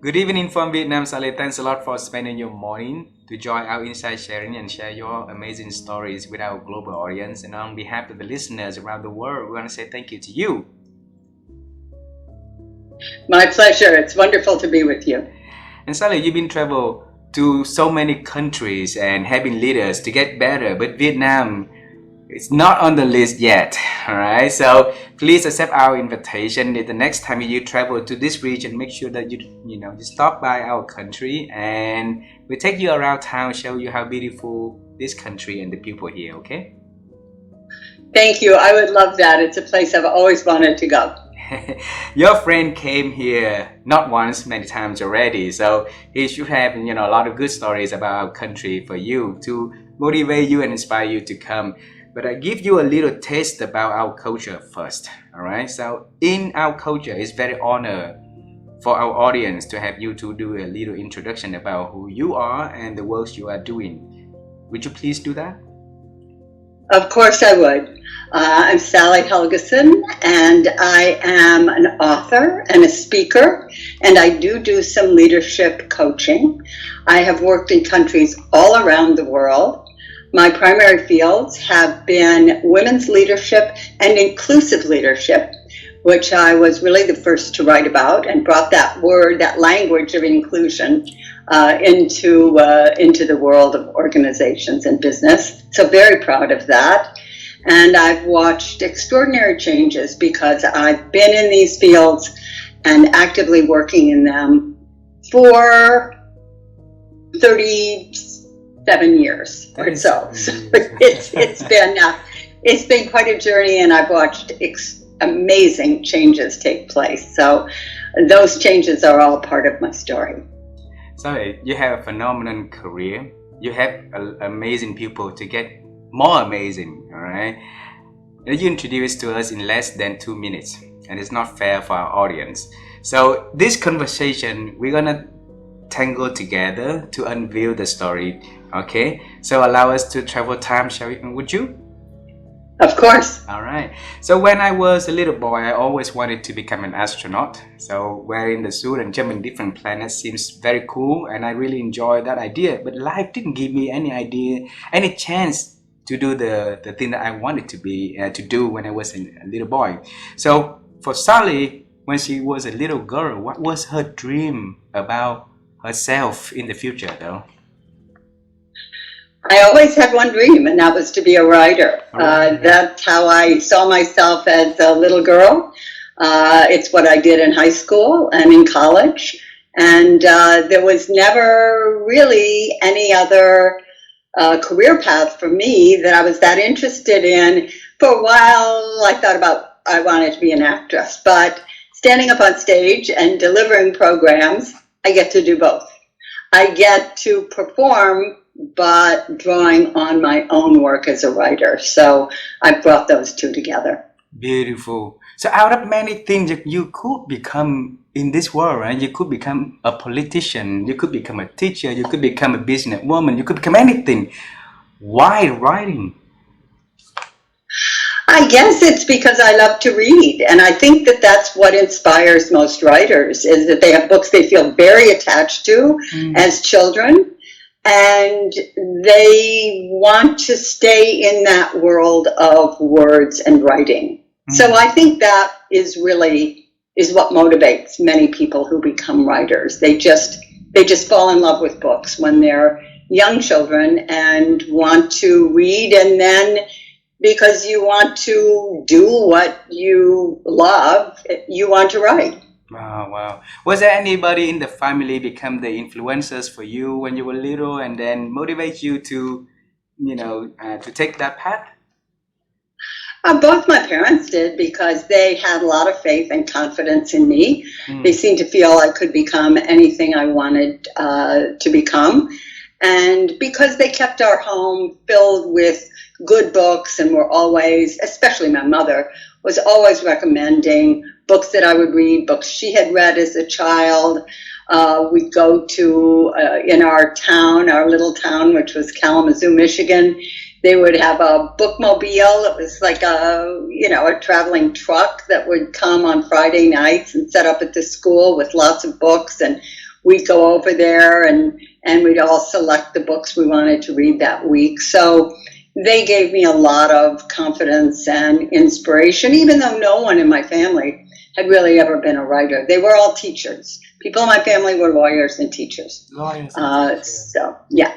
Good evening from Vietnam, Sally. Thanks a lot for spending your morning to join our insight sharing and share your amazing stories with our global audience. And on behalf of the listeners around the world, we want to say thank you to you. My pleasure. It's wonderful to be with you. And Sally, you've been travel to so many countries and having leaders to get better, but Vietnam it's not on the list yet. All right, so please accept our invitation. The next time you travel to this region, make sure that you stop by our country, and we take you around town, show you how beautiful this country and the people here. Okay? Thank you. I would love that. It's a place I've always wanted to go. Your friend came here not once, many times already. So he should have a lot of good stories about our country for you to motivate you and inspire you to come. But I give you a little taste about our culture first. All right. So in our culture, it's very honor for our audience to have you to do a little introduction about who you are and the work you are doing. Would you please do that? Of course I would. I'm Sally Helgesen, and I am an author and a speaker, and I do some leadership coaching. I have worked in countries all around the world. My primary fields have been women's leadership and inclusive leadership, which I was really the first to write about and brought that word, that language of inclusion into the world of organizations and business. So very proud of that. And I've watched extraordinary changes because I've been in these fields and actively working in them for 37 years or so. So it's been quite a journey, and I've watched amazing changes take place. So those changes are all part of my story. So you have a phenomenal career. You have amazing people to get more amazing, all right? You introduced to us in less than 2 minutes, and it's not fair for our audience. So this conversation, we're gonna tangle together to unveil the story, okay? So allow us to travel time, shall we? Would you? Of course. All right. So when I was a little boy, I always wanted to become an astronaut. So wearing the suit and jumping different planets seems very cool, and I really enjoyed that idea. But life didn't give me any idea, any chance to do the thing that I wanted to do when I was a little boy. So for Sally, when she was a little girl, what was her dream about herself in the future, though? I always had one dream, and that was to be a writer. That's how I saw myself as a little girl. It's what I did in high school and in college. And there was never really any other career path for me that I was that interested in. For a while, I wanted to be an actress, but standing up on stage and delivering programs, I get to do both. I get to perform, but drawing on my own work as a writer. So I brought those two together. Beautiful. So out of many things that you could become in this world, right? You could become a politician, you could become a teacher, you could become a businesswoman, you could become anything. Why writing? I guess it's because I love to read, and I think that that's what inspires most writers, is that they have books they feel very attached to as children, and they want to stay in that world of words and writing. So I think that is what motivates many people who become writers. They just fall in love with books when they're young children and want to read, and then because you want to do what you love, you want to write. Wow. Was there anybody in the family become the influencers for you when you were little and then motivate you to, to take that path? Both my parents did, because they had a lot of faith and confidence in me. They seemed to feel I could become anything I wanted to become. And because they kept our home filled with good books and were always, especially my mother, was always recommending books that I would read, books she had read as a child. We'd go to, in our town, our little town, which was Kalamazoo, Michigan, they would have a bookmobile. It was like a traveling truck that would come on Friday nights and set up at the school with lots of books. And we'd go over there and we'd all select the books we wanted to read that week. So they gave me a lot of confidence and inspiration, even though no one in my family had really ever been a writer. They were all teachers. People in my family were lawyers and teachers. Lawyers and teachers. So, yeah.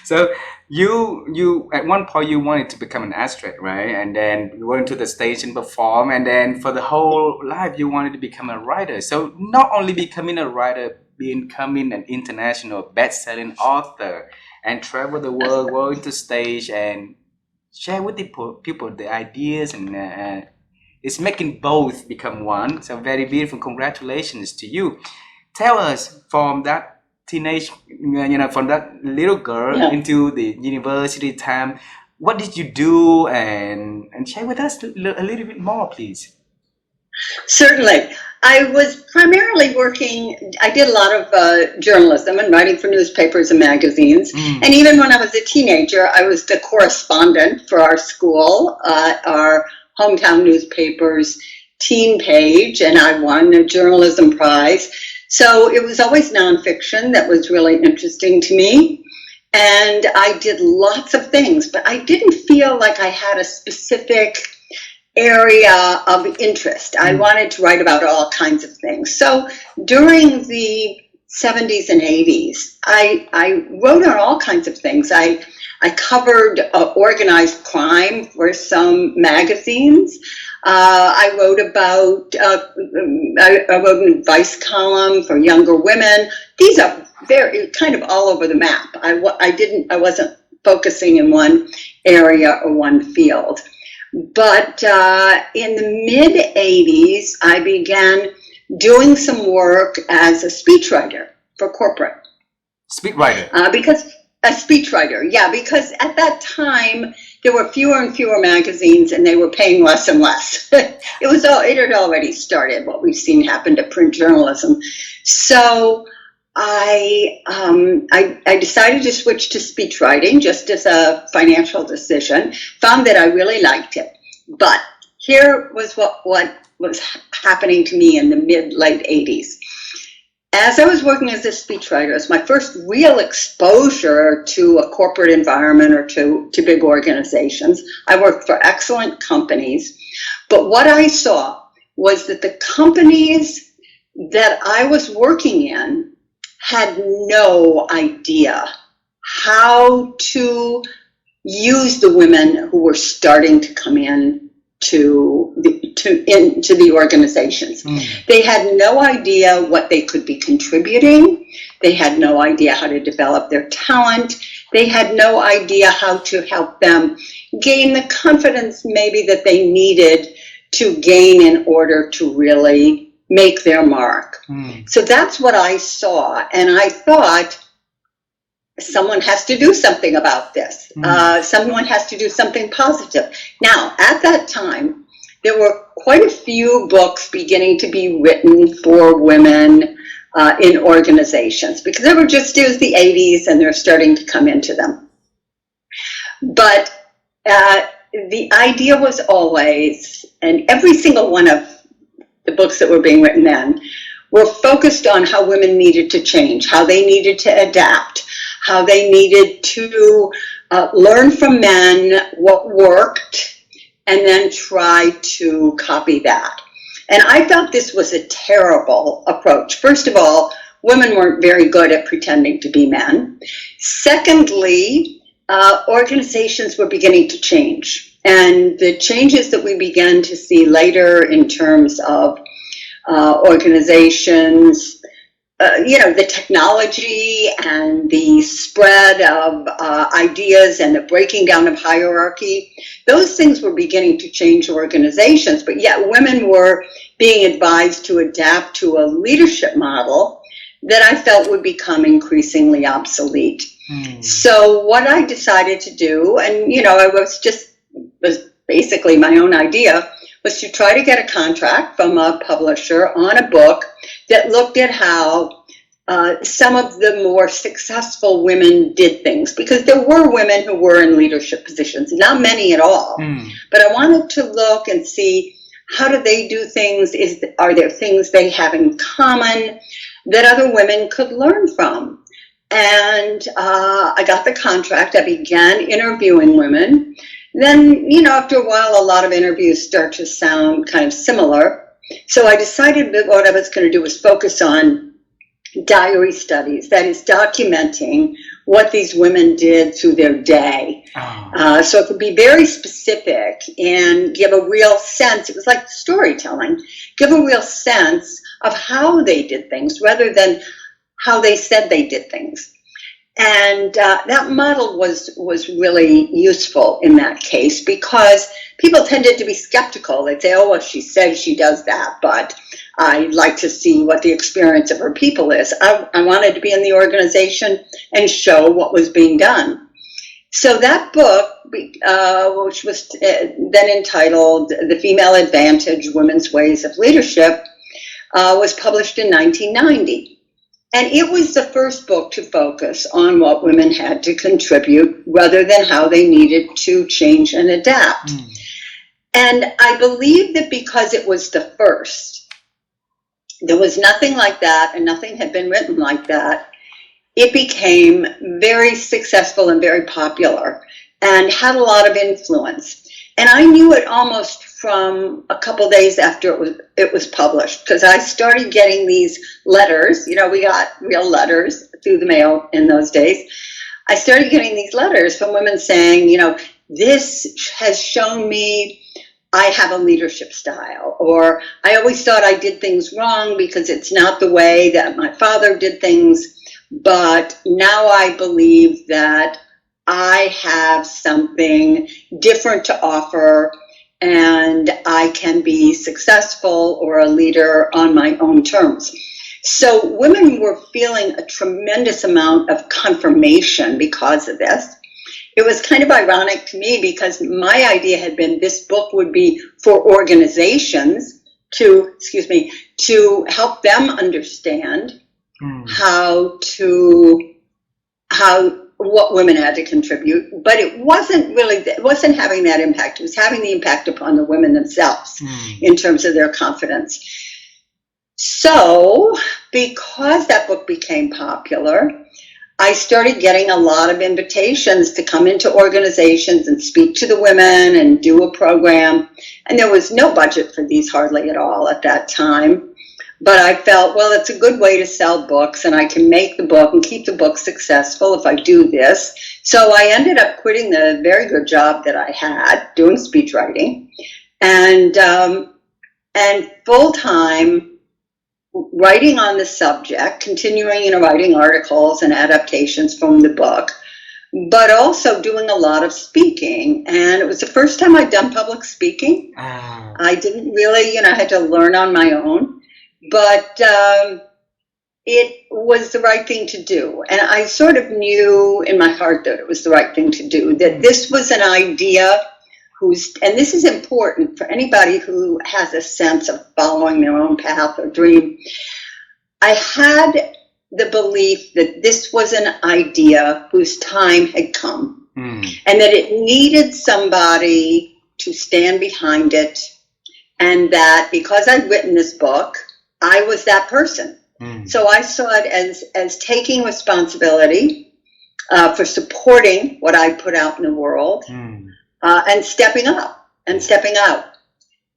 So you at one point you wanted to become an actress, right? And then you went to the stage and perform, and then for the whole life you wanted to become a writer. So not only becoming a writer, becoming an international best-selling author and travel the world, go into stage and share with the people the ideas, and it's making both become one. So very beautiful. Congratulations to you. Tell us, from that teenage, from that little girl into the university time, what did you do, and share with us a little bit more, please. Certainly. I was primarily working, I did a lot of journalism and writing for newspapers and magazines. And even when I was a teenager, I was the correspondent for our school, our hometown newspaper's teen page, and I won a journalism prize. So it was always nonfiction that was really interesting to me. And I did lots of things, but I didn't feel like I had a specific area of interest. I wanted to write about all kinds of things. So during the 70s and 80s, I wrote on all kinds of things. I covered organized crime for some magazines. I wrote about, I wrote an advice column for younger women. These are very kind of all over the map. I wasn't focusing in one area or one field. But in the mid 80s, I began doing some work as a speechwriter for corporate. Speechwriter? Because a speechwriter, because at that time there were fewer and fewer magazines, and they were paying less and less. It had already started, what we've seen happen to print journalism. So I decided to switch to speechwriting just as a financial decision. Found that I really liked it, but here was what was happening to me in the mid-late 80s. As I was working as a speechwriter, it was my first real exposure to a corporate environment or to big organizations. I worked for excellent companies, but what I saw was that the companies that I was working in had no idea how to use the women who were starting to come in into the organizations. They had no idea what they could be contributing. They had no idea how to develop their talent. They had no idea how to help them gain the confidence maybe that they needed to gain in order to really make their mark. So that's what I saw, and I thought, someone has to do something about this. Someone has to do something positive. Now, at that time, there were quite a few books beginning to be written for women in organizations, because it was the 80s and they're starting to come into them. But the idea was always, and every single one of the books that were being written then were focused on how women needed to change, how they needed to adapt, how they needed to learn from men what worked and then try to copy that. And I thought this was a terrible approach. First of all, women weren't very good at pretending to be men. Secondly, organizations were beginning to change. And the changes that we began to see later in terms of organizations, the technology and the spread of ideas and the breaking down of hierarchy, those things were beginning to change organizations, but yet women were being advised to adapt to a leadership model that I felt would become increasingly obsolete. So what I decided to do, and it was basically my own idea, was to try to get a contract from a publisher on a book that looked at how some of the more successful women did things, because there were women who were in leadership positions, not many at all. But I wanted to look and see, how do they do things? Are there things they have in common? that other women could learn from. And I got the contract. I began interviewing women. Then, after a while, a lot of interviews start to sound kind of similar. So I decided that what I was going to do was focus on diary studies, that is, documenting what these women did through their day. So it could be very specific and give a real sense. It was like storytelling. Give a real sense of how they did things rather than how they said they did things. And that model was really useful in that case because people tended to be skeptical. They'd say, oh, well, she says she does that, but I'd like to see what the experience of her people is. I wanted to be in the organization and show what was being done. So that book, which was then entitled The Female Advantage, Women's Ways of Leadership, was published in 1990. And it was the first book to focus on what women had to contribute rather than how they needed to change and adapt. And I believe that because it was the first, there was nothing like that and nothing had been written like that, it became very successful and very popular and had a lot of influence. And I knew it almost from a couple days after it was published, because I started getting these letters. We got real letters through the mail in those days. I started getting these letters from women saying, this has shown me I have a leadership style, or I always thought I did things wrong because it's not the way that my father did things, but now I believe that I have something different to offer and I can be successful or a leader on my own terms. So women were feeling a tremendous amount of confirmation because of this. It was kind of ironic to me because my idea had been this book would be for organizations to help them understand what women had to contribute, but it wasn't having that impact. It was having the impact upon the women themselves in terms of their confidence. So, because that book became popular, I started getting a lot of invitations to come into organizations and speak to the women and do a program. And there was no budget for these hardly at all at that time. But I felt, well, it's a good way to sell books and I can make the book and keep the book successful if I do this. So I ended up quitting the very good job that I had doing speechwriting and full-time writing on the subject, continuing writing articles and adaptations from the book, but also doing a lot of speaking. And it was the first time I'd done public speaking. I didn't really, I had to learn on my own. But it was the right thing to do. And I sort of knew in my heart that it was the right thing to do, that this was an idea and this is important for anybody who has a sense of following their own path or dream. I had the belief that this was an idea whose time had come and that it needed somebody to stand behind it, and that because I'd written this book, I was that person. So I saw it as taking responsibility for supporting what I put out in the world and stepping up and stepping out.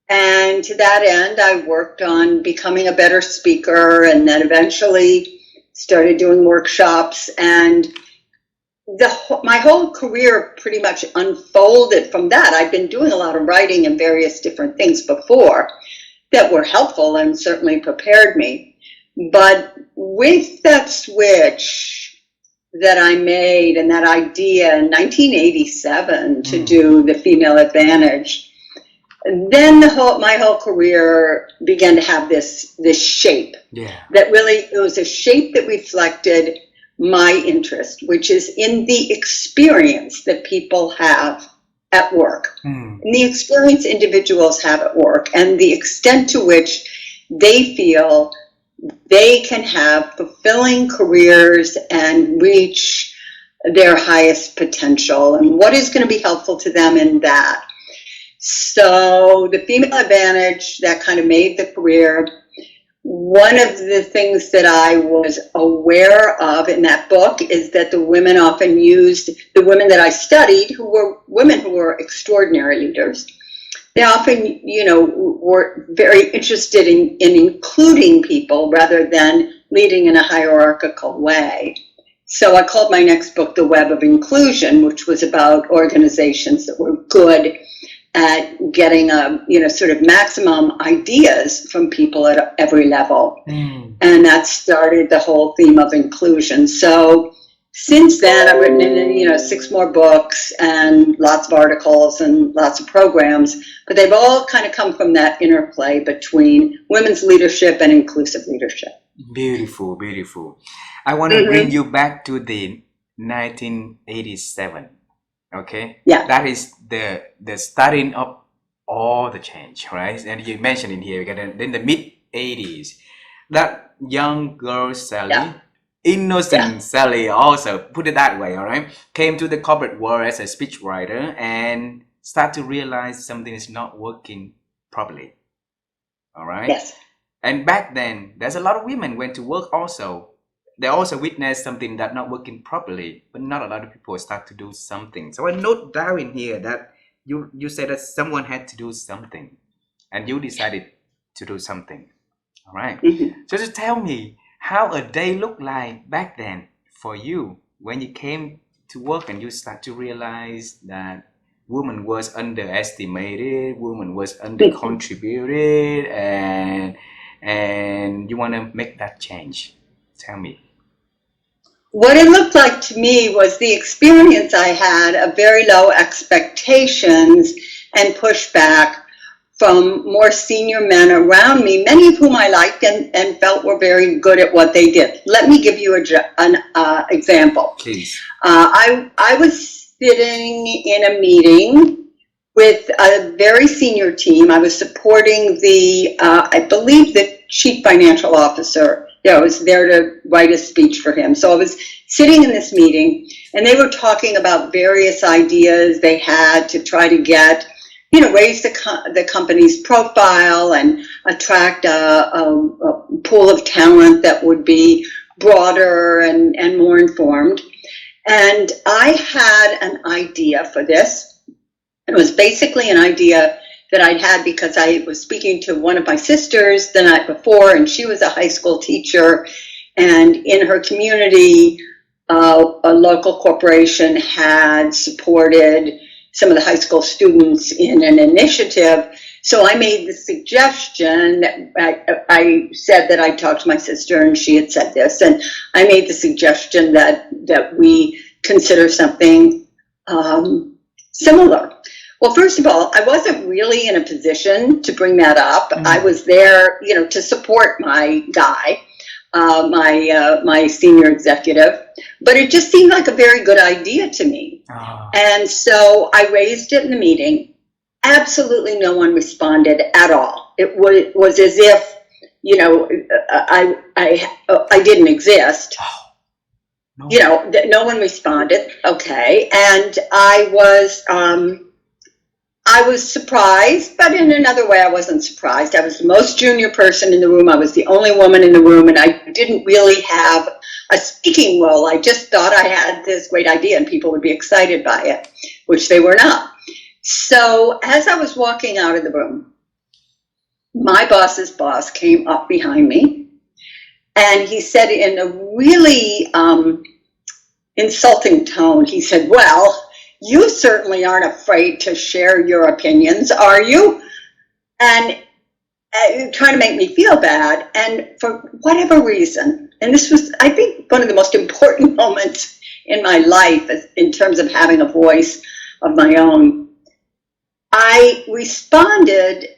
And to that end, I worked on becoming a better speaker and then eventually started doing workshops. And my whole career pretty much unfolded from that. I'd been doing a lot of writing and various different things before that were helpful and certainly prepared me. But with that switch that I made and that idea in 1987 to do the Female Advantage, then my whole career began to have this shape. That really, it was a shape that reflected my interest, which is in the experience that people have at work, and the experience individuals have at work, and the extent to which they feel they can have fulfilling careers and reach their highest potential, and what is going to be helpful to them in that. So the Female Advantage, that kind of made the career. one of the things that I was aware of in that book is that the women often used, the women that I studied, who were women who were extraordinary leaders, they often, were very interested in including people rather than leading in a hierarchical way. So I called my next book The Web of Inclusion, which was about organizations that were good at getting sort of maximum ideas from people at every level. And that started the whole theme of inclusion. So since then, I've written in 6 more books and lots of articles and lots of programs, but they've all kind of come from that interplay between women's leadership and inclusive leadership. Beautiful, beautiful. I want to bring you back to the 1987. Okay. Yeah. That is the starting of all the change, right? And you mentioned in here, in the mid 80s, that young girl Sally, innocent Sally, also put it that way, all right, came to the corporate world as a speechwriter and start to realize something is not working properly. All right. Yes. And back then, there's a lot of women went to work also. They also witnessed something that not working properly, but not a lot of people start to do something. So I note down in here that you said that someone had to do something, and you decided to do something. All right. So just tell me how a day looked like back then for you when you came to work and you start to realize that woman was underestimated, woman was undercontributed, and you want to make that change. Tell me. What it looked like to me was the experience I had of very low expectations and pushback from more senior men around me, many of whom I liked and felt were very good at what they did. Let me give you an example. Please. I was sitting in a meeting with a very senior team. I was supporting I believe the chief financial officer. I was there to write a speech for him. So I was sitting in this meeting, and they were talking about various ideas they had to try to get, raise the company's profile and attract a pool of talent that would be broader and more informed. And I had an idea for this. It was basically an idea that I'd had because I was speaking to one of my sisters the night before, and she was a high school teacher, and in her community, a local corporation had supported some of the high school students in an initiative. So I made the suggestion, I said that I talked to my sister and she had said this, and I made the suggestion that we consider something similar. Well, first of all, I wasn't really in a position to bring that up. I was there, to support my guy, my senior executive, but it just seemed like a very good idea to me. And so I raised it in the meeting. Absolutely no one responded at all. It was as if, I didn't exist. No. No one responded. Okay. And I was surprised, but in another way, I wasn't surprised. I was the most junior person in the room. I was the only woman in the room, and I didn't really have a speaking role. I just thought I had this great idea and people would be excited by it, which they were not. So as I was walking out of the room, my boss's boss came up behind me, and he said in a really insulting tone, he said, "Well, you certainly aren't afraid to share your opinions, are you?" And trying to make me feel bad. And for whatever reason, and this was, I think, one of the most important moments in my life in terms of having a voice of my own, I responded,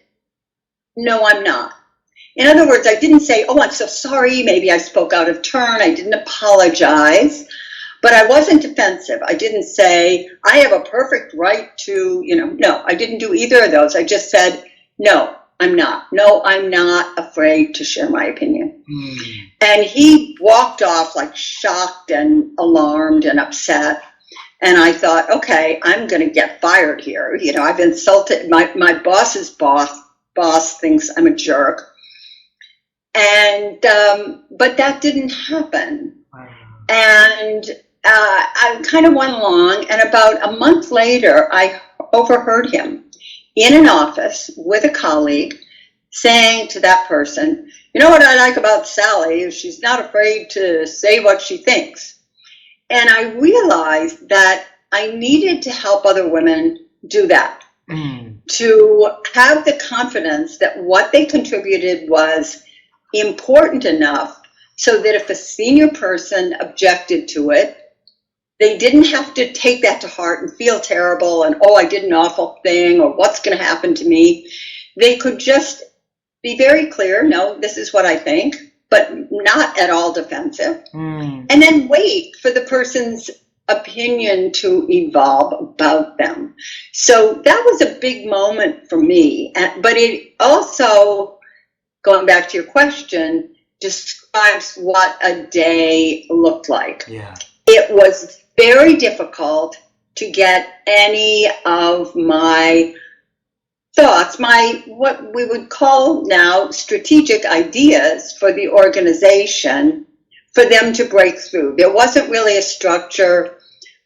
"No, I'm not." In other words, I didn't say, "Oh, I'm so sorry, maybe I spoke out of turn." I didn't apologize. But I wasn't defensive. I didn't say, "I have a perfect right to," no, I didn't do either of those. I just said, "No, I'm not. No, I'm not afraid to share my opinion." And he walked off like shocked and alarmed and upset. And I thought, okay, I'm going to get fired here. I've insulted, my boss's boss thinks I'm a jerk. And but that didn't happen. Wow. And I kind of went along, and about a month later, I overheard him in an office with a colleague saying to that person, "You know what I like about Sally is she's not afraid to say what she thinks." And I realized that I needed to help other women do that, to have the confidence that what they contributed was important enough so that if a senior person objected to it, they didn't have to take that to heart and feel terrible and, oh, I did an awful thing, or what's going to happen to me. They could just be very clear, no, this is what I think, but not at all defensive. And then wait for the person's opinion to evolve about them. So that was a big moment for me. But it also, going back to your question, describes what a day looked like. Yeah. It was very difficult to get any of my thoughts, what we would call now strategic ideas for the organization, for them to break through. There wasn't really a structure.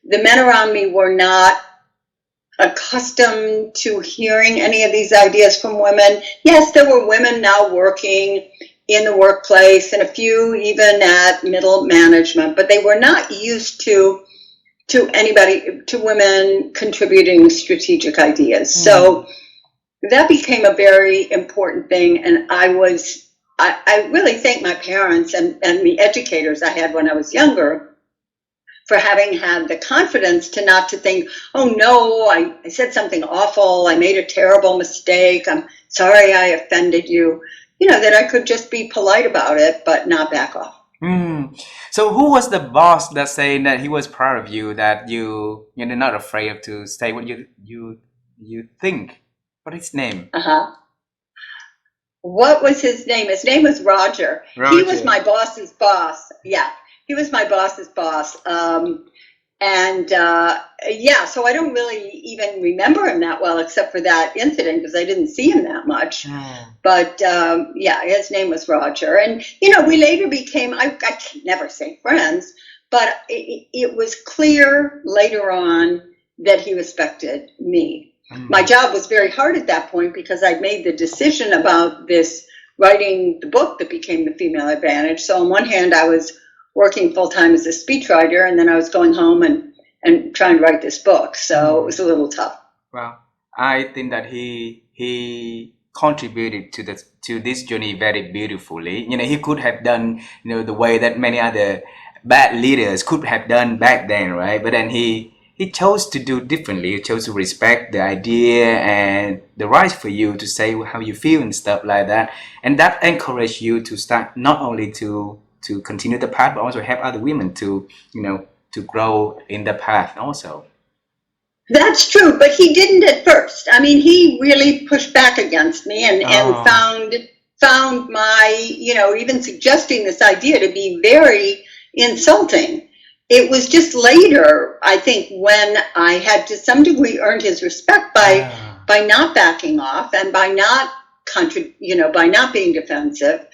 The men around me were not accustomed to hearing any of these ideas from women. Yes, there were women now working in the workplace and a few even at middle management, but they were not used to women contributing strategic ideas. So that became a very important thing, and I really thank my parents and the educators I had when I was younger for having had the confidence to think, oh no, I said something awful, I made a terrible mistake, I'm sorry I offended you. That I could just be polite about it, but not back off. So who was the boss that saying that he was proud of you, that you're not afraid to say what you think? What is his name? What was his name? His name was Roger. He was my boss's boss. Yeah, he was my boss's boss. So I don't really even remember him that well, except for that incident, because I didn't see him that much. But his name was Roger. And, we later became, I can never say friends, but it was clear later on that he respected me. My job was very hard at that point because I'd made the decision about writing the book that became The Female Advantage. So on one hand, I was working full-time as a speechwriter, and then I was going home and trying to write this book. So it was a little tough. Well, I think that he contributed to this journey very beautifully. He could have done, the way that many other bad leaders could have done back then, right? But then he chose to do differently. He chose to respect the idea and the right for you to say how you feel and stuff like that. And that encouraged you to start not only to continue the path, but also help other women to grow in the path also. That's true, but he didn't at first. I mean, he really pushed back against me and found my, even suggesting this idea to be very insulting. It was just later, I think, when I had to some degree earned his respect by not backing off and by not being defensive,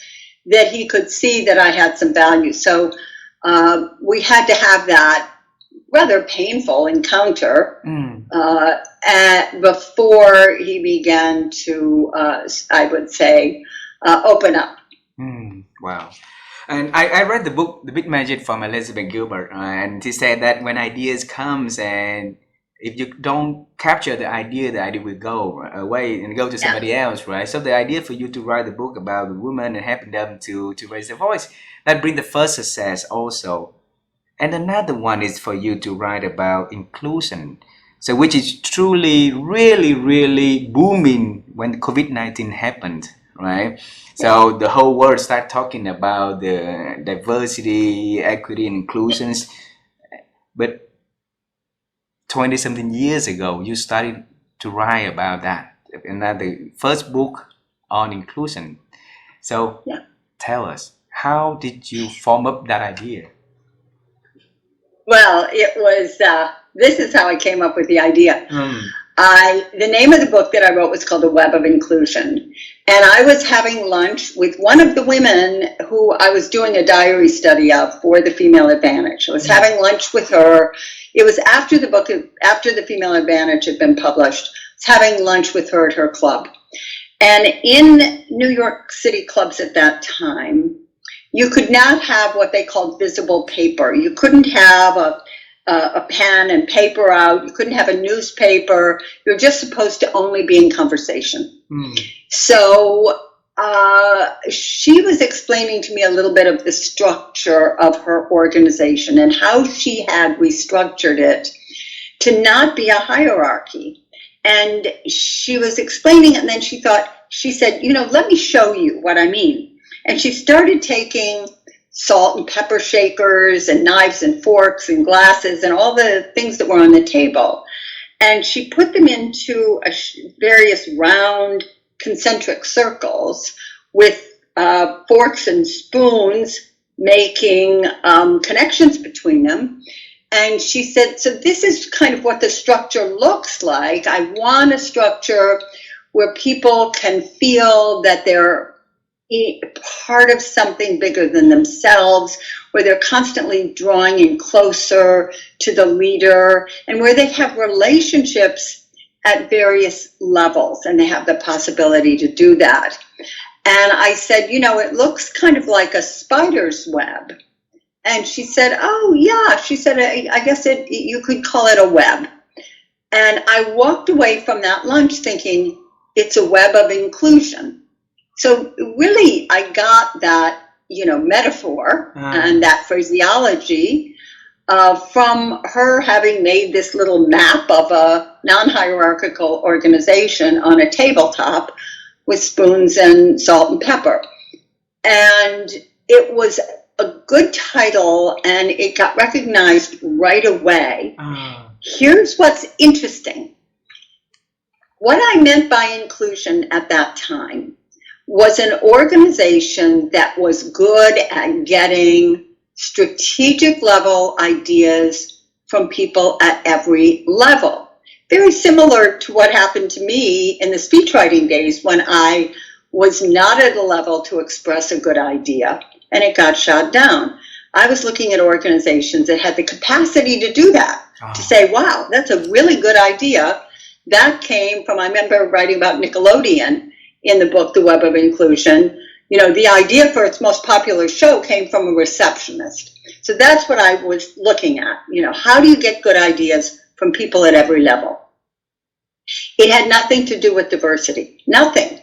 that he could see that I had some value. So we had to have that rather painful encounter before he began to, I would say, open up. Wow. And I read the book, The Big Magic, from Elizabeth Gilbert, and she said that when ideas comes, and if you don't capture the idea will go away and go to somebody else, right? So the idea for you to write the book about the women and helping them to raise their voice, that brings the first success also. And another one is for you to write about inclusion, so which is truly, really, really booming when COVID-19 happened, right? So the whole world started talking about the diversity, equity, and inclusions. But 20-something years ago, you started to write about that. And that's the first book on inclusion. So tell us, how did you form up that idea? Well, it was, this is how I came up with the idea. The name of the book that I wrote was called The Web of Inclusion. And I was having lunch with one of the women who I was doing a diary study of for the Female Advantage. I was having lunch with her. It was after the book, after the Female Advantage had been published. I was having lunch with her at her club. And in New York City clubs at that time, you could not have what they called visible paper. You couldn't have a pen and paper out. You couldn't have a newspaper. You're just supposed to only be in conversation. So she was explaining to me a little bit of the structure of her organization and how she had restructured it to not be a hierarchy. And she was explaining, and then she said, let me show you what I mean. And she started taking salt and pepper shakers and knives and forks and glasses and all the things that were on the table. And she put them into various round concentric circles with forks and spoons making connections between them. And she said, so this is kind of what the structure looks like. I want a structure where people can feel that they're part of something bigger than themselves, where they're constantly drawing in closer to the leader, and where they have relationships at various levels, and they have the possibility to do that. And I said, it looks kind of like a spider's web. And she said, oh, yeah. She said, I guess you could call it a web. And I walked away from that lunch thinking, it's a web of inclusion. So really, I got that, metaphor and that phraseology from her having made this little map of a non-hierarchical organization on a tabletop with spoons and salt and pepper. And it was a good title, and it got recognized right away. Here's what's interesting. What I meant by inclusion at that time was an organization that was good at getting strategic level ideas from people at every level. Very similar to what happened to me in the speechwriting days when I was not at a level to express a good idea and it got shot down. I was looking at organizations that had the capacity to do that, to say, wow, that's a really good idea. That came from, I remember writing about Nickelodeon in the book, The Web of Inclusion. The idea for its most popular show came from a receptionist. So that's what I was looking at. How do you get good ideas from people at every level? It had nothing to do with diversity, nothing.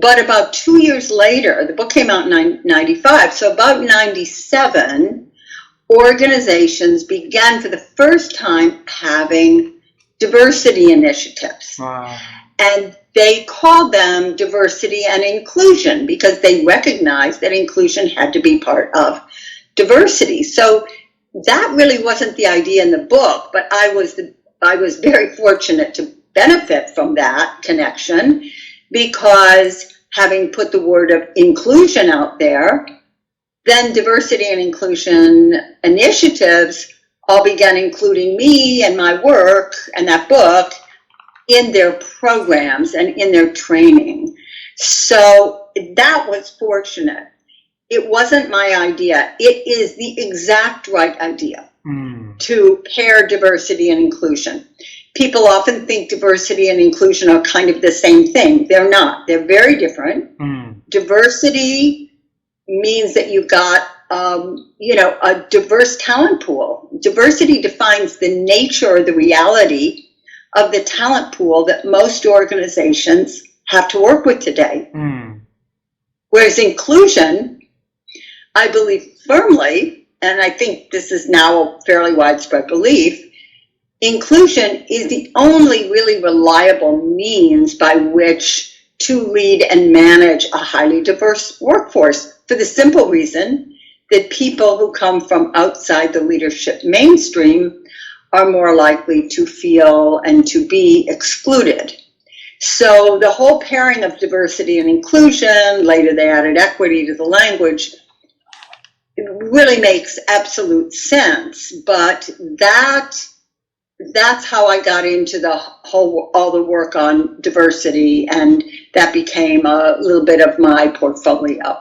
But about 2 years later, the book came out in 95, so about 97, organizations began for the first time having diversity initiatives. Wow. And they called them diversity and inclusion because they recognized that inclusion had to be part of diversity. So that really wasn't the idea in the book, but I was very fortunate to benefit from that connection, because having put the word of inclusion out there, then diversity and inclusion initiatives all began including me and my work and that book in their programs and in their training. So that was fortunate. It wasn't my idea. It is the exact right idea to pair diversity and inclusion. People often think diversity and inclusion are kind of the same thing. They're not. They're very different. Diversity means that you've got, a diverse talent pool. Diversity defines the nature or the reality of the talent pool that most organizations have to work with today. Whereas inclusion, I believe firmly, and I think this is now a fairly widespread belief, inclusion is the only really reliable means by which to lead and manage a highly diverse workforce, for the simple reason that people who come from outside the leadership mainstream are more likely to feel and to be excluded. So the whole pairing of diversity and inclusion, later they added equity to the language, it really makes absolute sense. But that's how I got into all the work on diversity, and that became a little bit of my portfolio.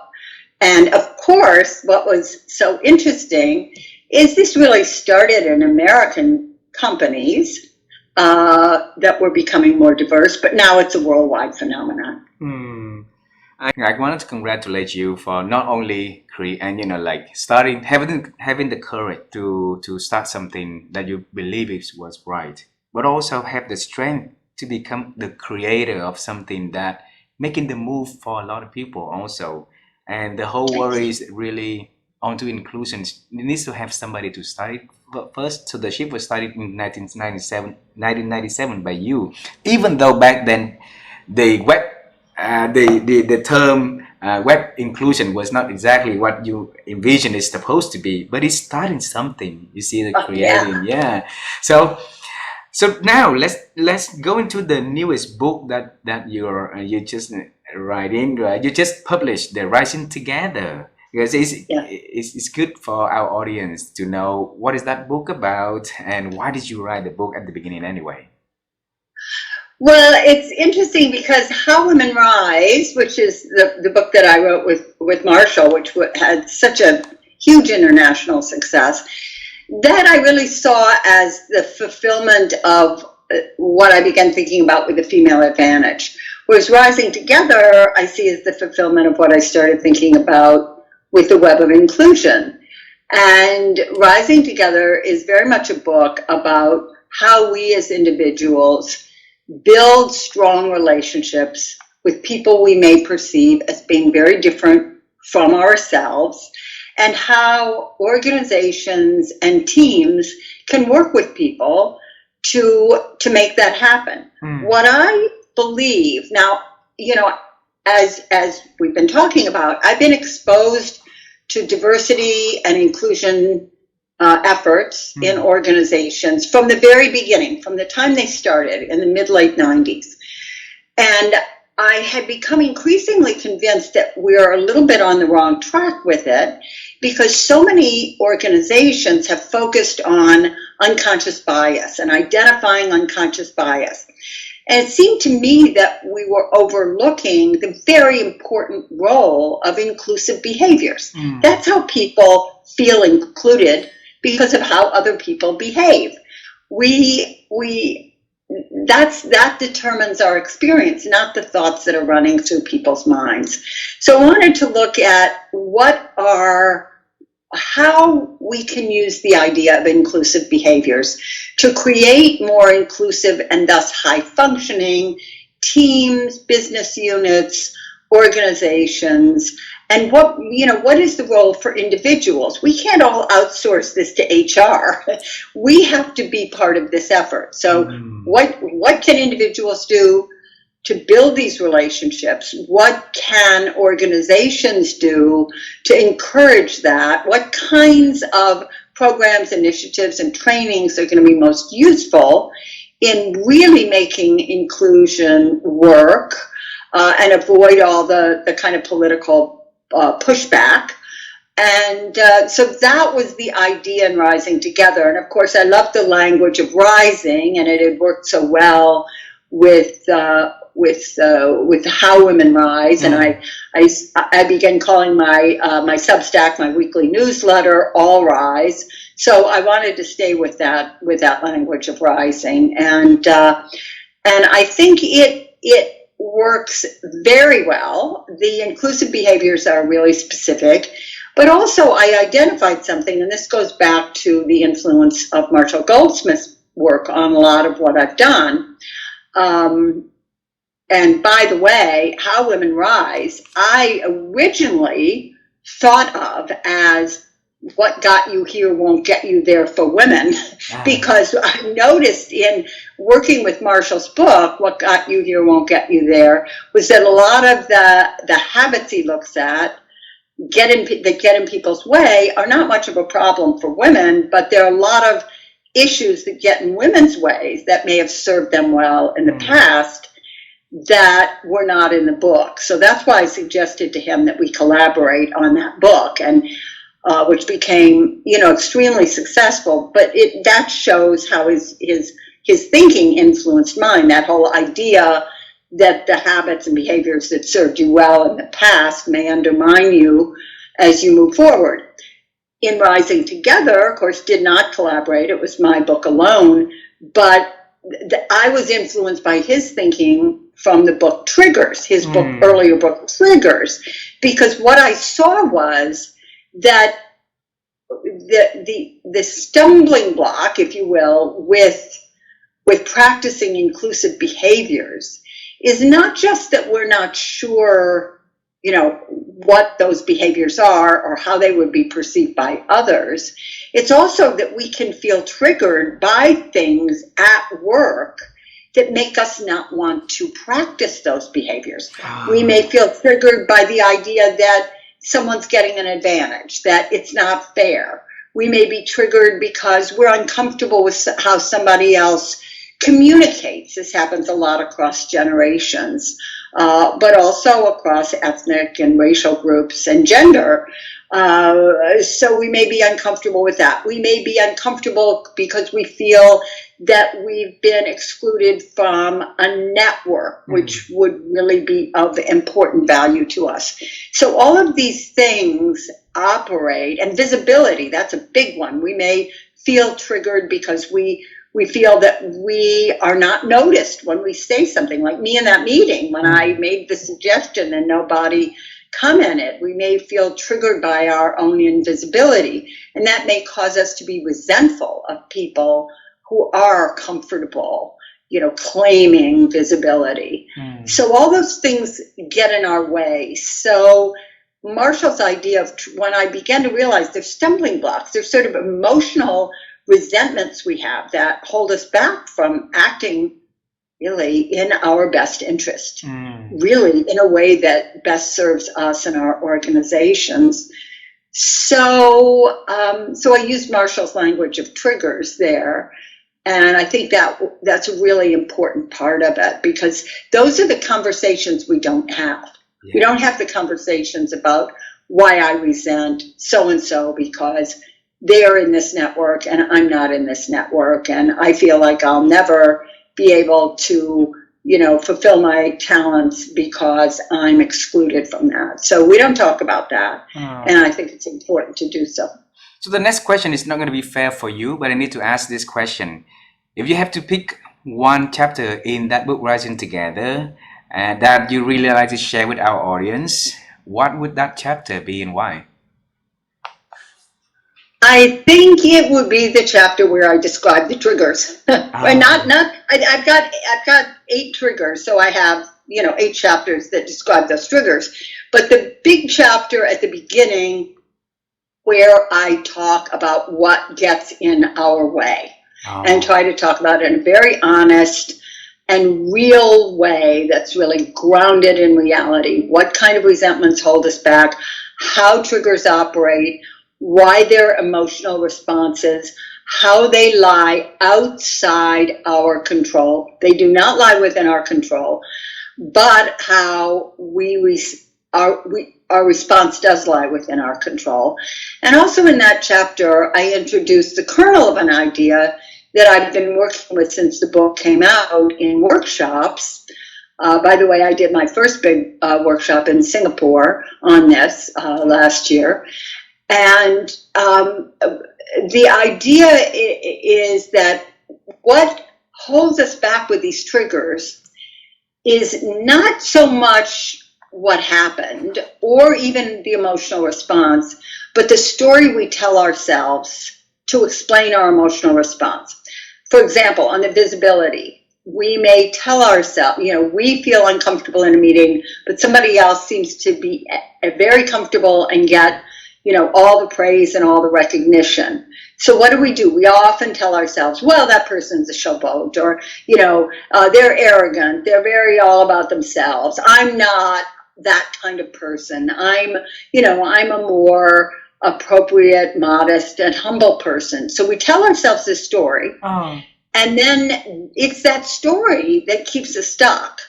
And of course, what was so interesting is this really started in American companies that were becoming more diverse, but now it's a worldwide phenomenon. I wanted to congratulate you for not only starting having the courage to start something that you believe was right, but also have the strength to become the creator of something that making the move for a lot of people also. And the whole world is really onto inclusion. It needs to have somebody to start it first. So the ship was started in 1997 by you, even though back then the web the term web inclusion was not exactly what you envision it's supposed to be, but it's starting something. You see the creating, yeah. So now let's go into the newest book that you just writing. You just published, the Rising Together, because it's good for our audience to know what is that book about and why did you write the book at the beginning anyway. Well, it's interesting because How Women Rise, which is the book that I wrote with Marshall, which had such a huge international success, that I really saw as the fulfillment of what I began thinking about with the female advantage. Whereas Rising Together, I see as the fulfillment of what I started thinking about with the web of inclusion. And Rising Together is very much a book about how we as individuals build strong relationships with people we may perceive as being very different from ourselves, and how organizations and teams can work with people to make that happen. What I believe now, as we've been talking about, I've been exposed to diversity and inclusion efforts in organizations from the very beginning, from the time they started in the mid-late 90s. And I had become increasingly convinced that we're a little bit on the wrong track with it, because so many organizations have focused on unconscious bias and identifying unconscious bias. And it seemed to me that we were overlooking the very important role of inclusive behaviors. That's how people feel included, because of how other people behave. That determines our experience, not the thoughts that are running through people's minds. So I wanted to look at how we can use the idea of inclusive behaviors to create more inclusive and thus high functioning teams, business units, organizations, and what is the role for individuals? We can't all outsource this to HR. We have to be part of this effort. So what can individuals do to build these relationships? What can organizations do to encourage that? What kinds of programs, initiatives, and trainings are going to be most useful in really making inclusion work and avoid all the kind of political pushback? And so that was the idea in Rising Together. And of course, I loved the language of rising, and it had worked so well with How Women Rise. And I began calling my Substack, my weekly newsletter, All Rise. So I wanted to stay with that language of rising, and I think it works very well. The inclusive behaviors are really specific, but also I identified something, and this goes back to the influence of Marshall Goldsmith's work on a lot of what I've done. And by the way, How Women Rise, I originally thought of as what got you here won't get you there for women, because I noticed in working with Marshall's book, What Got You Here Won't Get You There, was that a lot of the habits he looks at that get in people's way are not much of a problem for women, but there are a lot of issues that get in women's ways that may have served them well in the past that were not in the book. So that's why I suggested to him that we collaborate on that book, and which became, extremely successful. But that shows how his his thinking influenced mine. That whole idea that the habits and behaviors that served you well in the past may undermine you as you move forward. In Rising Together, of course, did not collaborate. It was my book alone, but I was influenced by his thinking from the book Triggers, his book, earlier book Triggers, because what I saw was that the stumbling block, if you will, with practicing inclusive behaviors is not just that we're not sure, what those behaviors are or how they would be perceived by others. It's also that we can feel triggered by things at work that make us not want to practice those behaviors. We may feel triggered by the idea that someone's getting an advantage, that it's not fair. We may be triggered because we're uncomfortable with how somebody else communicates. This happens a lot across generations, but also across ethnic and racial groups and gender. So we may be uncomfortable with that. We may be uncomfortable because we feel that we've been excluded from a network, which would really be of important value to us. So all of these things operate, and visibility, that's a big one. We may feel triggered because we feel that we are not noticed when we say something, like me in that meeting when I made the suggestion and nobody commented. We may feel triggered by our own invisibility, and that may cause us to be resentful of people who are comfortable, claiming visibility. So all those things get in our way. So Marshall's idea of, when I began to realize there's stumbling blocks, there's sort of emotional resentments we have that hold us back from acting really in our best interest, really in a way that best serves us and our organizations. So I used Marshall's language of triggers there. And I think that's a really important part of it, because those are the conversations we don't have. Yeah. We don't have the conversations about why I resent so-and-so because they're in this network and I'm not in this network, and I feel like I'll never be able to, fulfill my talents because I'm excluded from that. So we don't talk about that, and I think it's important to do so. So the next question is not going to be fair for you, but I need to ask this question. If you have to pick one chapter in that book, Rising Together, that you really like to share with our audience, what would that chapter be and why? I think it would be the chapter where I describe the triggers. I've got 8 triggers, so I have 8 chapters that describe those triggers. But the big chapter at the beginning, where I talk about what gets in our way, and try to talk about it in a very honest and real way that's really grounded in reality. What kind of resentments hold us back? How triggers operate? Why they're emotional responses, how they lie outside our control. They do not lie within our control, but how our response does lie within our control. And also in that chapter, I introduced the kernel of an idea that I've been working with since the book came out in workshops. By the way, I did my first big workshop in Singapore on this last year. And the idea is that what holds us back with these triggers is not so much what happened or even the emotional response, but the story we tell ourselves to explain our emotional response. For example, on the visibility, we may tell ourselves, we feel uncomfortable in a meeting, but somebody else seems to be very comfortable and get all the praise and all the recognition. So what do? We often tell ourselves, well, that person's a showboat, or, they're arrogant. They're very all about themselves. I'm not that kind of person. I'm a more appropriate, modest, and humble person. So we tell ourselves this story, and then it's that story that keeps us stuck.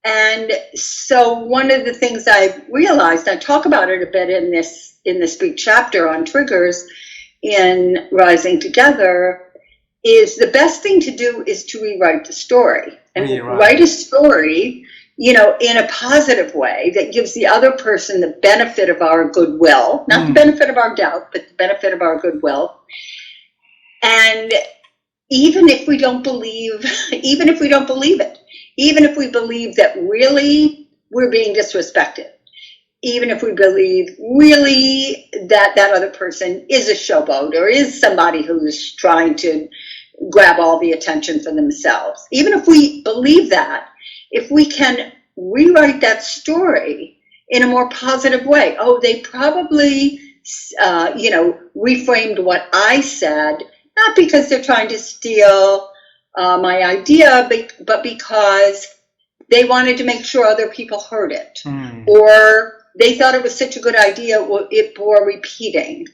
And so one of the things I realized, I talk about it a bit in this big chapter on triggers in Rising Together, is the best thing to do is to rewrite the story and Rewrite. write a story, in a positive way that gives the other person the benefit of our goodwill, not the benefit of our doubt, but the benefit of our goodwill. And even if we don't believe it, even if we believe that really we're being disrespected, even if we believe really that that other person is a showboat or is somebody who is trying to grab all the attention for themselves, even if we believe that, if we can rewrite that story in a more positive way, oh, they probably, reframed what I said, not because they're trying to steal my idea, but because they wanted to make sure other people heard it, or they thought it was such a good idea, it bore repeating.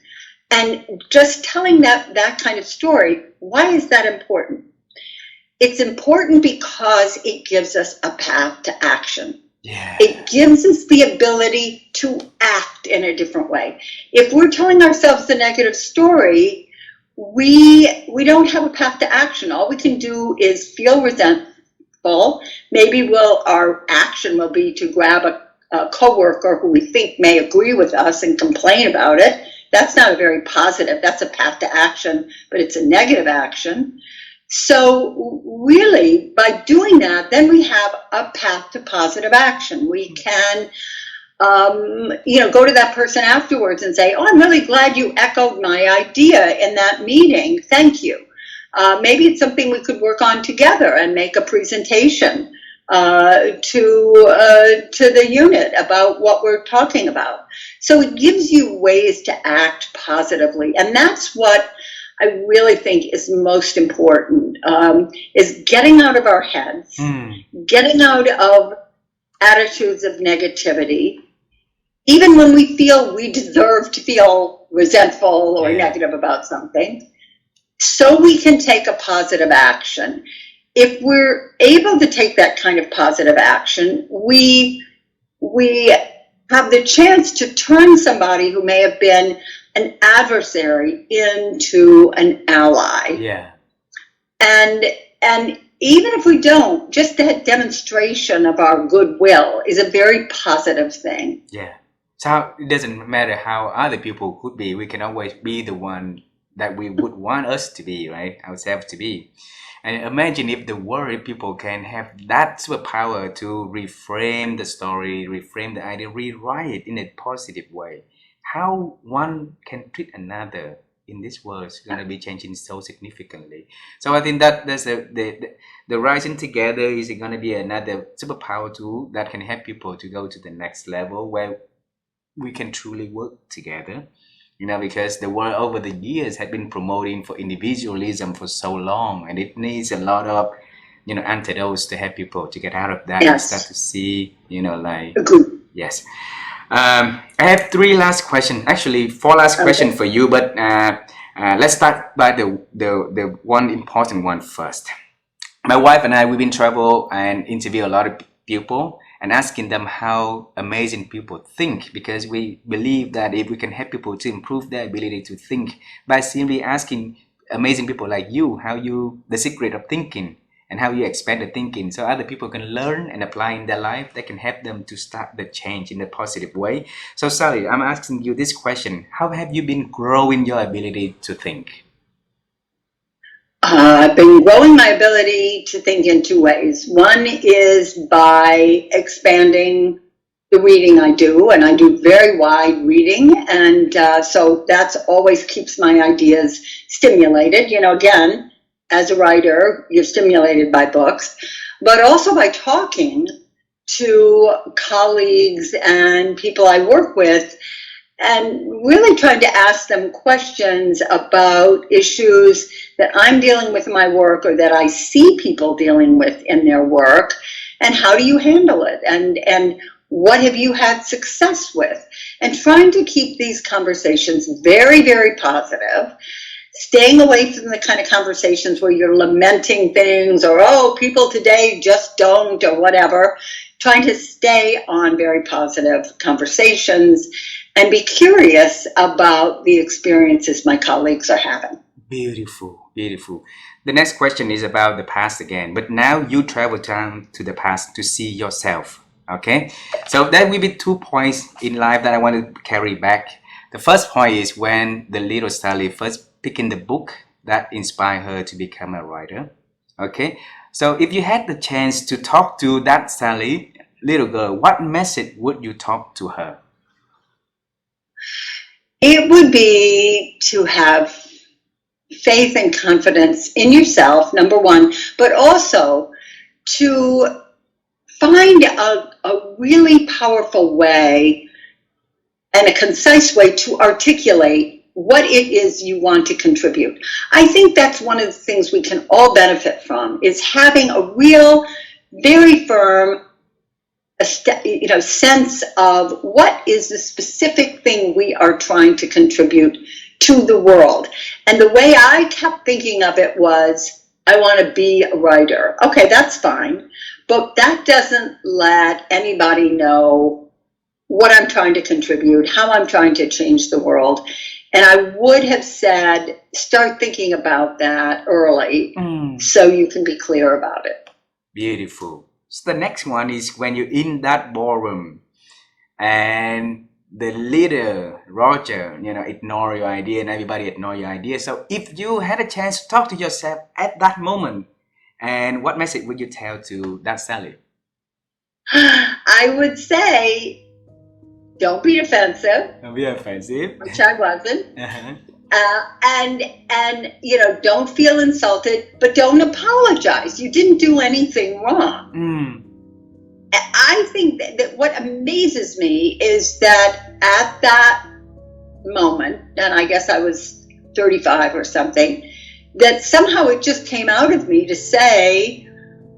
And just telling that kind of story, why is that important? It's important because it gives us a path to action. Yeah. It gives us the ability to act in a different way. If we're telling ourselves the negative story, we don't have a path to action. All we can do is feel resentful. Maybe our action will be to grab a coworker who we think may agree with us and complain about it. That's not a very positive, that's a path to action, but it's a negative action. So really, by doing that, then we have a path to positive action. We can, go to that person afterwards and say, oh, I'm really glad you echoed my idea in that meeting. Thank you. Maybe it's something we could work on together and make a presentation to the unit about what we're talking about. So it gives you ways to act positively, and that's what I really think is most important, is getting out of our heads, getting out of attitudes of negativity, even when we feel we deserve to feel resentful or negative about something, so we can take a positive action. If we're able to take that kind of positive action, we have the chance to turn somebody who may have been an adversary into an ally. Yeah. And even if we don't, just that demonstration of our goodwill is a very positive thing. Yeah. So it doesn't matter how other people could be. We can always be the one that we would want us to be, right? Ourselves to be. And imagine if the world people can have that superpower to reframe the story, reframe the idea, rewrite it in a positive way. How one can treat another in this world is going to be changing so significantly. So I think that's the rising together is going to be another superpower tool that can help people to go to the next level where we can truly work together. Because the world over the years had been promoting for individualism for so long, and it needs a lot of, antidotes to help people to get out of that and start to see, yes. I have 3 last questions, actually 4 last questions for you, but let's start by the one important one first. My wife and I, we've been travel and interview a lot of people and asking them how amazing people think, because we believe that if we can help people to improve their ability to think by simply asking amazing people like you the secret of thinking and how you expand the thinking so other people can learn and apply in their life, that can help them to start the change in a positive way. So Sally, I'm asking you this question: how have you been growing your ability to think? I've been growing my ability to think in 2 ways. One is by expanding the reading I do, and I do very wide reading, and so that's always keeps my ideas stimulated. Again, as a writer, you're stimulated by books, but also by talking to colleagues and people I work with, and really trying to ask them questions about issues that I'm dealing with in my work or that I see people dealing with in their work, and how do you handle it, and what have you had success with, and trying to keep these conversations very, very positive, staying away from the kind of conversations where you're lamenting things or, oh, people today just don't, or whatever, trying to stay on very positive conversations and be curious about the experiences my colleagues are having. Beautiful, beautiful. The next question is about the past again, but now you travel down to the past to see yourself. Okay, so there will be 2 points in life that I want to carry back. The first point is when the little Sally first picked the book that inspired her to become a writer. Okay, so if you had the chance to talk to that Sally, little girl, what message would you talk to her? It would be to have faith and confidence in yourself, number one, but also to find a really powerful way and a concise way to articulate what it is you want to contribute. I think that's one of the things we can all benefit from, is having a real, very firm sense of what is the specific thing we are trying to contribute to the world. And the way I kept thinking of it was, I want to be a writer. Okay, that's fine. But that doesn't let anybody know what I'm trying to contribute, how I'm trying to change the world. And I would have said, start thinking about that early so you can be clear about it. Beautiful. So the next one is when you're in that ballroom and the leader, Roger, ignore your idea and everybody ignore your idea. So if you had a chance to talk to yourself at that moment, and what message would you tell to that Sally? I would say, don't be defensive. Don't be offensive. Which I wasn't. And don't feel insulted, but don't apologize. You didn't do anything wrong. I think that what amazes me is that at that moment, and I guess I was 35 or something, that somehow it just came out of me to say,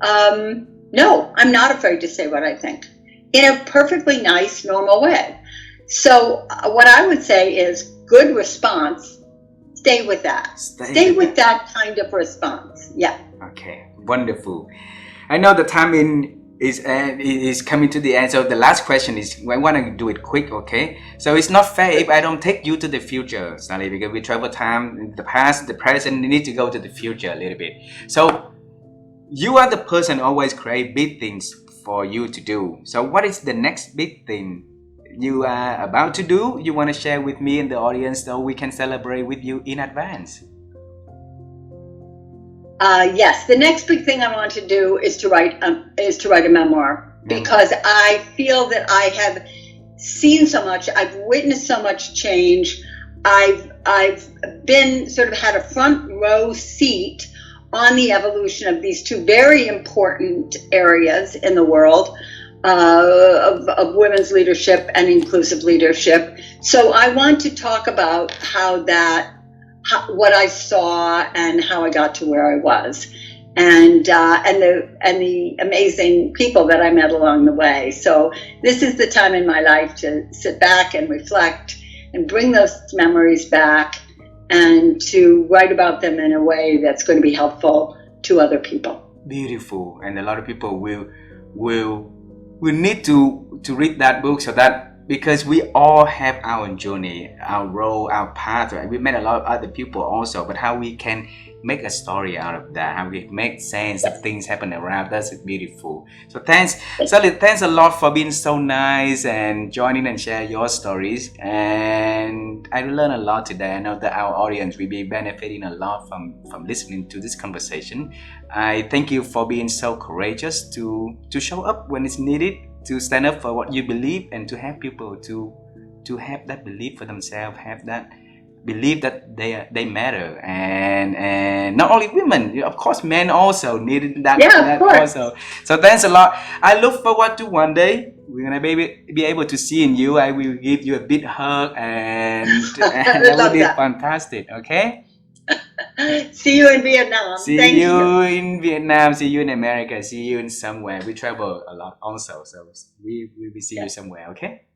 no, I'm not afraid to say what I think, in a perfectly nice, normal way. So what I would say is, good response. Stay with that. Stay with that kind of response. Yeah. Okay. Wonderful. I know the time is coming to the end. So the last question is, I want to do it quick. Okay. So it's not fair if I don't take you to the future, Sally, because we travel time in the past, the present. You need to go to the future a little bit. So you are the person who always create big things for you to do. So what is the next big thing you are about to do, you want to share with me and the audience so we can celebrate with you in advance? Yes, the next big thing I want to do is to write a memoir, because I feel that I have seen so much, I've witnessed so much change. I've been sort of had a front row seat on the evolution of these two very important areas in the world. Of women's leadership and inclusive leadership. So I want to talk about what I saw and how I got to where I was, and the amazing people that I met along the way. So this is the time in my life to sit back and reflect and bring those memories back, and to write about them in a way that's going to be helpful to other people. Beautiful. And a lot of people will need to read that book, so that, because we all have our journey, our role, our path, right? We met a lot of other people also, but how we can make a story out of that, how we make sense of things happen around, that's beautiful. So thanks, Sally, thanks a lot for being so nice and joining and share your stories. And I learned a lot today. I know that our audience will be benefiting a lot from listening to this conversation. I thank you for being so courageous to show up when it's needed, to stand up for what you believe, and to help people to have that belief for themselves, have that believe that they matter. And not only women, of course, men also needed that, that also. So thanks a lot. I look forward to one day we're gonna be able to see you. I will give you a big hug, and that will be fantastic. Okay. See you in Vietnam. Thank you in Vietnam. See you in America. See you in somewhere. We travel a lot also, so we will see you somewhere. Okay.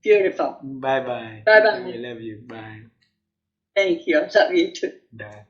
Beautiful. Bye bye. Bye bye. I love you. Bye. Thank you. I love you too. Bye.